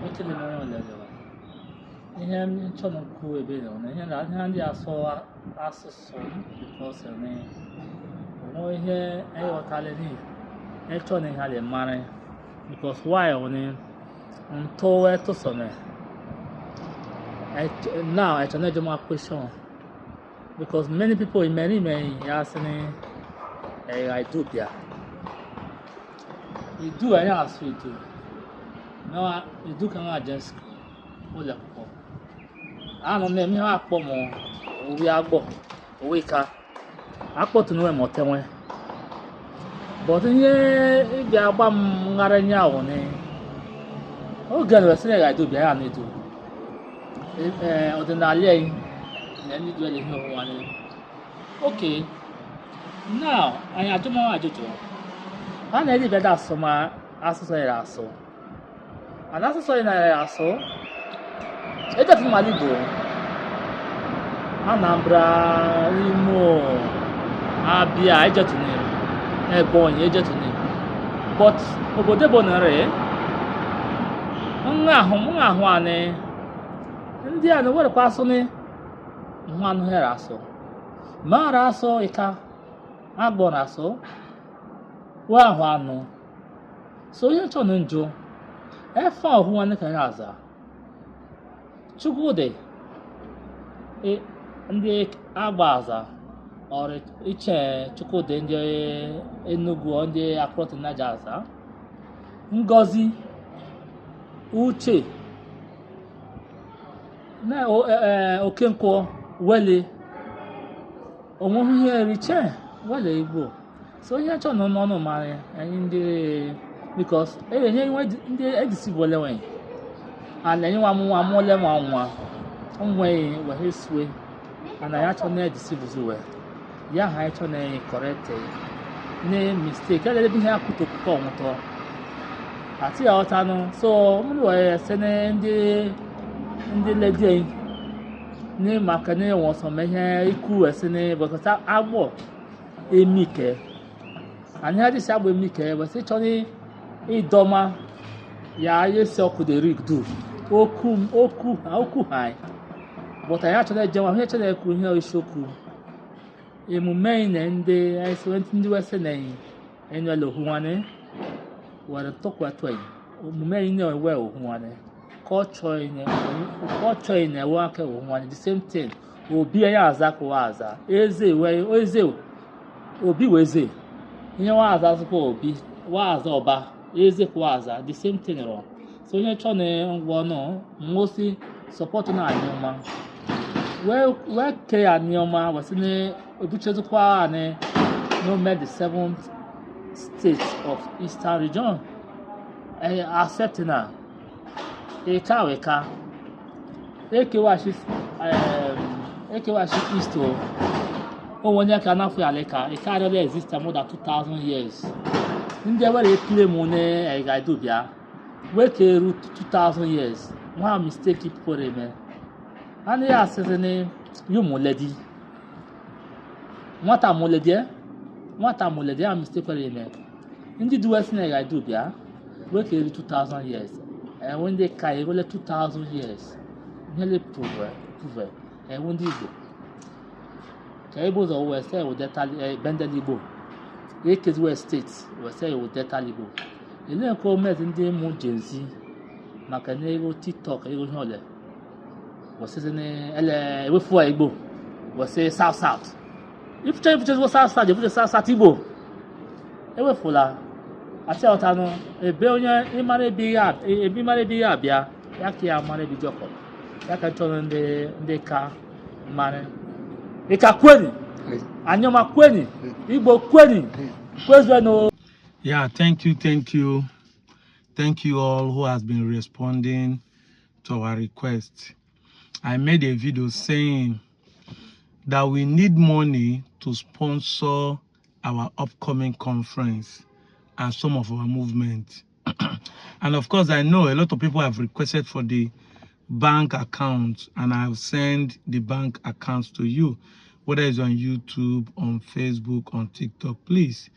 ekele m onye ọlelewa ihe m chọrọ nkwu ebe na ihe na ihe ndị asụsụ because onwe ihe ịghọtala n'ihi ịchọ na ihe mara because why only ntọwe tụsọme now I don't know question because many people in many asking I do there you do any as you do no you do can just hold up I don't know me akpọ mo owi Agbor owi ka akpọ to no mo tenwe but ihe ị ga-agba m ngara nya ahụ ni oge na wesị ga do bịa ya na edo ọdịnala anyị na ndị dị ihe ọnwa ni okay now anyị ajụjụ a na-edi bịa asụ ma asụsụ ya asụ ana asụsụ ya asụ ejefu mmadụ Igbo Anambra Imo Abia ejetune Ebonyi ejetune but obodo bụ nare nwa ahụ anị ndị a na-ewere kwa asụ ni nwa anụ hera asụ mara asụ ịka Agbor na asụ wa ahụ anụ so ihe chọ na njụ efe ọhụ nwanne ka ya aza Chukwudị ndị agba aza ọrụ iche Chukwudị ndị Enugu ndị Akwa Naija aza Ngozi Uche na Okenkwọ Wele onwe ihe riche Wele Igbo so ihe chọ nọ n'ọnụ mara anyị ndị because enye ndị edisible nwe and enye nwa mole nwa onwe we heswe and I actually na edisible we ya ha chọ na correct na mistake ele bi ha kuto kuko onto ati ya ota no so mu we se na ndị lady ni maka na won so mehe iku ese na because Agbor emike and ha dis Agbor emike we se chọ ni idoma ya yesi oku de rig do oku high but I actually jema he chọ ekwu ihe ishoku emume ine ndị isonent ndị wese na enwele ohuwane were tokwa toy emume ine we ohuwane culture ine we aka ohuwane the same thing obi ya aza ko aza eze obi weze ihe wa aza ko obi wa aza ọba eze ko aza the same thing ro so ihe chọ na ngwo no mmosi support na anyoma we ke anyoma wasine obuchezukwa ane no made the 7th state of Eastern region accept na weka ekewashi east o wonya ka na fu aleka e ka really exist more than 2000 years ndị were claim ne ga do bia we ke root 2000 years one mistake for me and ya asese you moledi nwata moledi a mistake for me ndị do west na ga do bia we ke 2000 years and when they kai go 2000 years nearly prove and when they go Igbo zo we say we data bended Igbo ekezi we state we say we data Igbo ile ko met ndị mu jenzi maka na ego TikTok ego hole we say na ele we fu Igbo we say south if change just south if south Igbo we fu la ati otano ebe onye imare bi ya bia ya ki amare bi joko ya ka chono ndị ka mare Ika kweni, anyoma kweni, Igbo kweni, kwezweno. Yeah, thank you all who has been responding to our request. I made a video saying that we need money to sponsor our upcoming conference and some of our movement. And of course, I know a lot of people have requested for the bank account, and I'll send the bank accounts to you, whether it's on YouTube, on Facebook, on TikTok. Please,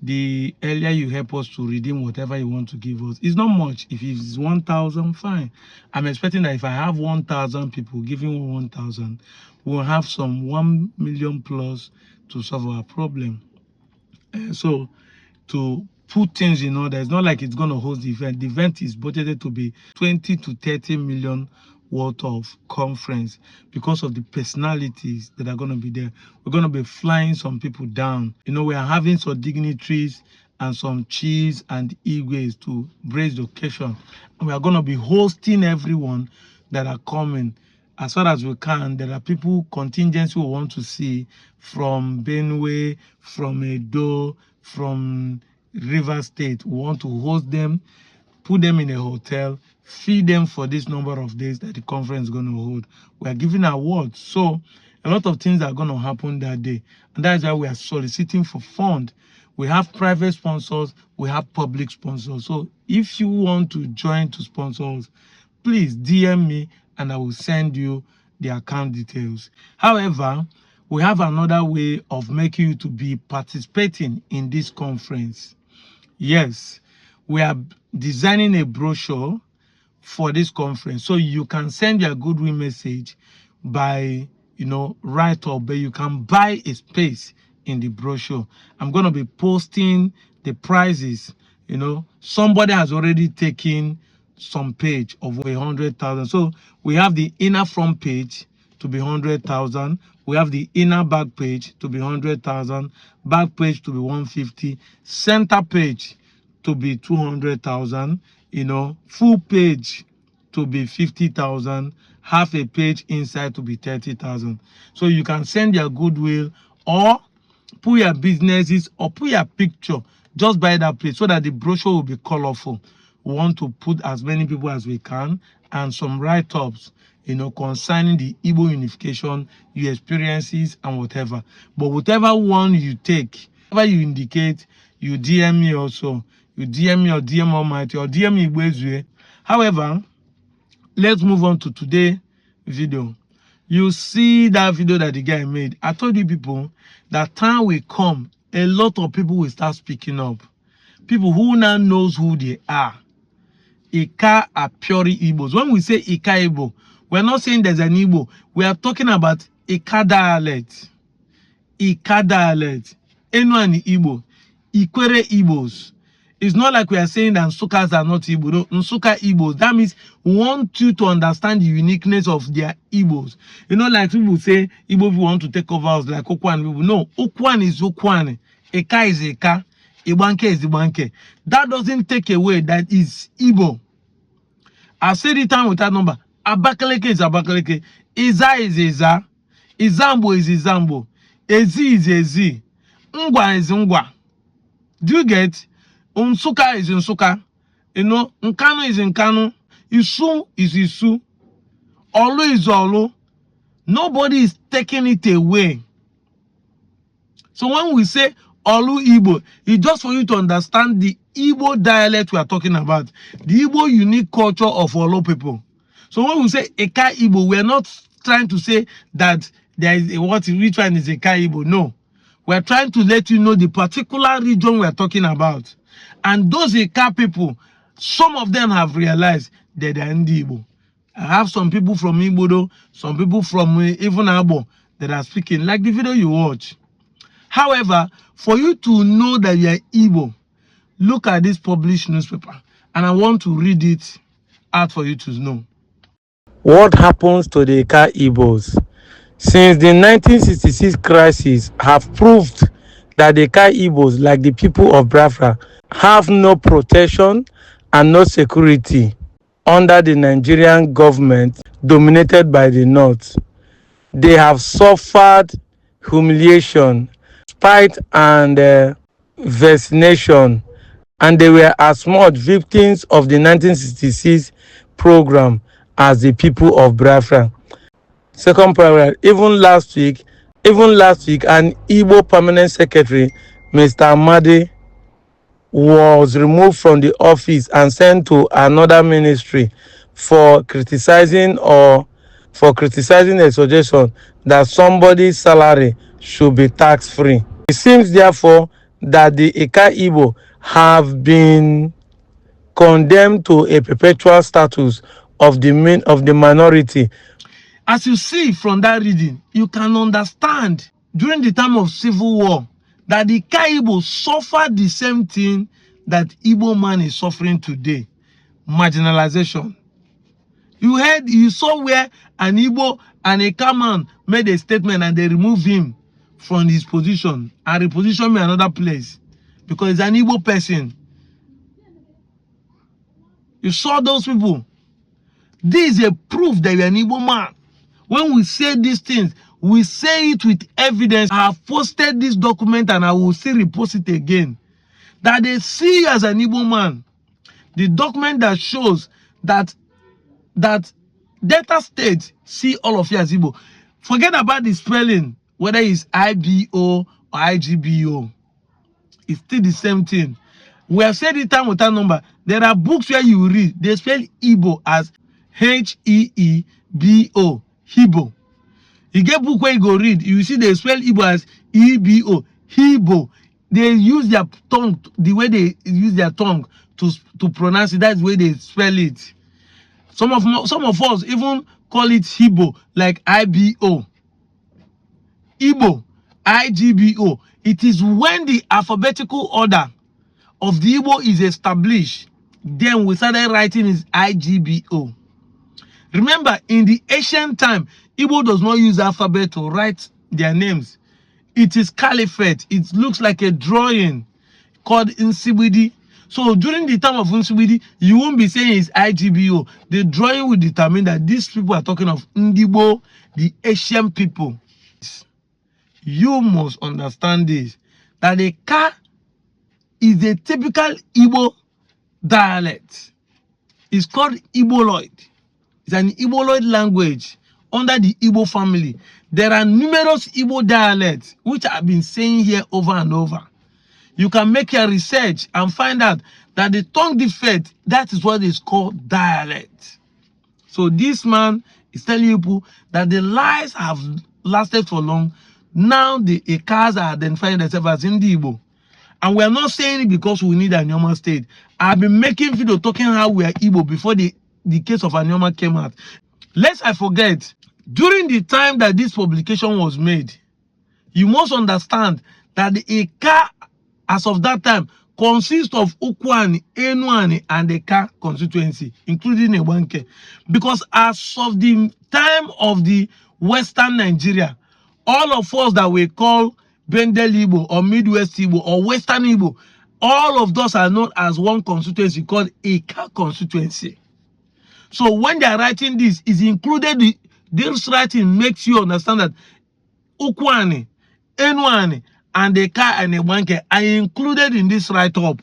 the earlier you help us to redeem whatever you want to give us. It's not much. If it's 1,000, fine. I'm expecting that if I have 1,000 people giving 1,000, we'll have some 1 million plus to solve our problem. So to put things in order, it's not like it's going to host the event. The event is budgeted to be 20 to 30 million worth of conference because of the personalities that are going to be there. We're going to be flying some people down. You know, we are having some dignitaries and some chiefs and Igwes to brace the occasion. And we are going to be hosting everyone that are coming as far as we can. There are people, contingency we want to see from Benue, from Edo, from River State. We want to host them, put them in a hotel, feed them for this number of days that the conference is going to hold. We are giving awards. So a lot of things are going to happen that day. And that is why we are soliciting for funds. We have private sponsors, we have public sponsors. So if you want to join to sponsor us, please DM me and I will send you the account details. However, we have another way of making you to be participating in this conference. Yes, we are designing a brochure for this conference. So you can send your goodwill message by, write up, but you can buy a space in the brochure. I'm going to be posting the prices. Somebody has already taken some page of 100,000. So we have the inner front page to be 100,000. We have the inner back page to be 100,000. Back page to be 150. Center page to be 200,000. Full page to be 50,000. Half a page inside to be 30,000. So you can send your goodwill or put your businesses or put your picture just by that place so that the brochure will be colorful. We want to put as many people as we can and some write-ups, concerning the Igbo unification, your experiences and whatever. But whatever one you take, whatever you indicate, you DM me also. You DM me or DM Almighty or DM me Igbo. However, let's move on to today's video. You see that video that the guy made. I told you people that time will come, a lot of people will start speaking up. People who now knows who they are. Ika are pure Igbos. When we say Ika Igbo, we're not saying there's an Igbo. We are talking about Ika dialect. Ika dialect. Anyone Igbo. Ikwere Igbos. It's not like we are saying that Nsukas are not Igbo. No, Nsuka Igbos. That means we want you to understand the uniqueness of their Igbos. Like people say, Igbo people want to take over us like Okwan people. No, Okwan is Okwan. Eka is Eka. Ibanke is Ibanke. That doesn't take away that is Igbo. I said it time with that number. Abakaleke is Abakaleke. Iza is Iza. Izambo is Izambo. Ezi is Ezi. Ngwa is Ngwa. Do you get? Unsuka is Unsuka. Nkanu is Nkanu. Isu is Isu. Olu is Olu. Nobody is taking it away. So when we say Olu Igbo, it's just for you to understand the Igbo dialect we are talking about. The Igbo unique culture of Olu people. So when we say Eka Igbo, we are not trying to say that there is which one is Eka Igbo. No. We are trying to let you know the particular region we are talking about. And those Eka people, some of them have realized that they are in the Igbo. I have some people from Igbo, some people from even Agbor that are speaking, like the video you watch. However, for you to know that you are Igbo, look at this published newspaper. And I want to read it out for you to know. What happens to the Eka Igbos? Since the 1966 crisis have proved that the Eka Igbos, like the people of Biafra, have no protection and no security under the Nigerian government dominated by the North. They have suffered humiliation, spite and vaccination, and they were as much victims of the 1966 program as the people of Biafra. Second paragraph, even last week, an Igbo permanent secretary, Mr. Amadi, was removed from the office and sent to another ministry for criticizing a suggestion that somebody's salary should be tax-free. It seems, therefore, that the Ika Igbo have been condemned to a perpetual status of the minority. As you see from that reading, you can understand during the time of civil war that the Ika Igbo suffered the same thing that Igbo man is suffering today. Marginalization. You saw where an Igbo and a Ika man made a statement and they removed him from his position and repositioned him in another place because he's an Igbo person. You saw those people. This is a proof that you're an Igbo man. When we say these things, we say it with evidence. I have posted this document and I will still repost it again. That they see you as an Igbo man. The document that shows that Delta State see all of you as Igbo. Forget about the spelling, whether it's IBO or IGBO. It's still the same thing. We have said it time with that number. There are books where you read, they spell Igbo as H-E-E-B-O. Igbo. You get book where you go read, you see they spell Igbo as E-B-O. Igbo. They use their tongue, the way they use their tongue to pronounce it. That's the way they spell it. Some of us even call it Igbo, like IBO. Igbo, IGBO. It is when the alphabetical order of the Igbo is established, then we started writing is IGBO. Remember, in the ancient time, Igbo does not use alphabet to write their names. It is caliphate. It looks like a drawing called Nsibidi. So during the time of Nsibidi, you won't be saying it's IGBO. The drawing will determine that these people are talking of Ndibo, the Asian people. You must understand this, that the Ka is a typical Igbo dialect. It's called Igboloid. It's an Igboloid language under the Igbo family. There are numerous Igbo dialects, which I've been saying here over and over. You can make your research and find out that the tongue defect, that is what is called dialect. So this man is telling you that the lies have lasted for long. Now the Ikas are identifying themselves as Igbo. And we are not saying it because we need a normal state. I've been making video talking how we are Igbo before the case of Anyoma came out. Lest I forget, during the time that this publication was made, you must understand that the Ika, as of that time, consists of Ukwani, Enuani, and the Ika constituency, including Ewanke. Because as of the time of the Western Nigeria, all of us that we call Bendel Igbo or Midwest Igbo or Western Igbo, all of those are known as one constituency called Ika constituency. So when they are writing this, is included, this writing makes you understand that Ukwani, Enuani, and Ika and Ewanke are included in this write-up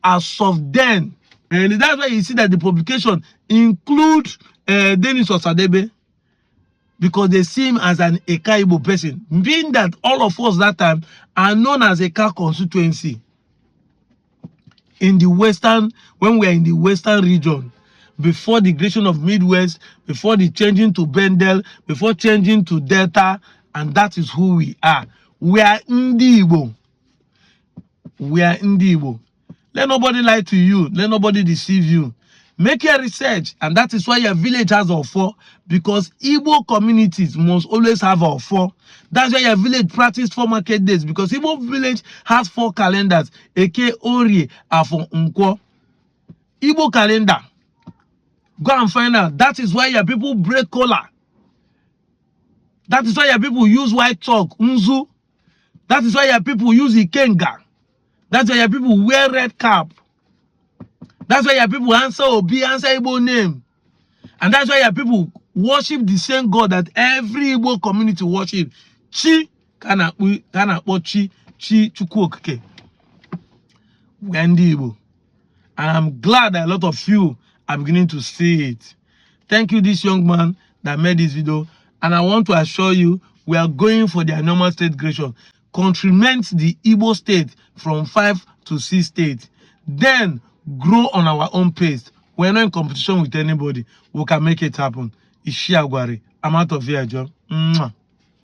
as of then. And that's why you see that the publication includes Dennis Osadebe, because they see him as an Ika Igbo person, being that all of us that time are known as Ika constituency in the Western, when we are in the Western region, before the creation of Midwest, before the changing to Bendel, before changing to Delta, and that is who we are. We are Ndi Igbo. We are Ndi Igbo. Let nobody lie to you. Let nobody deceive you. Make your research, and that is why your village has Ofo, because Igbo communities must always have Ofo. That's why your village practice 4 market days, because Igbo village has 4 calendars. Eke, Orie, Afon, Nkwo. Igbo calendar. Go and find out. That is why your people break kola. That is why your people use white chalk, Nzu. That is why your people use Ikenga. That's why your people wear red cap. That's why your people answer Obi, answer Igbo name. And that's why your people worship the same God that every Igbo community worship. Chi, kana chi, chukwokeke. We are Igbo. And I'm glad that a lot of you are beginning to see it. Thank you, this young man that made this video. And I want to assure you, we are going for the normal state creation. Contribute the Igbo state from 5 to 6 states. Then grow on our own pace. We're not in competition with anybody. We can make it happen. Ishi Agwari. I'm out of here, John. Mwah.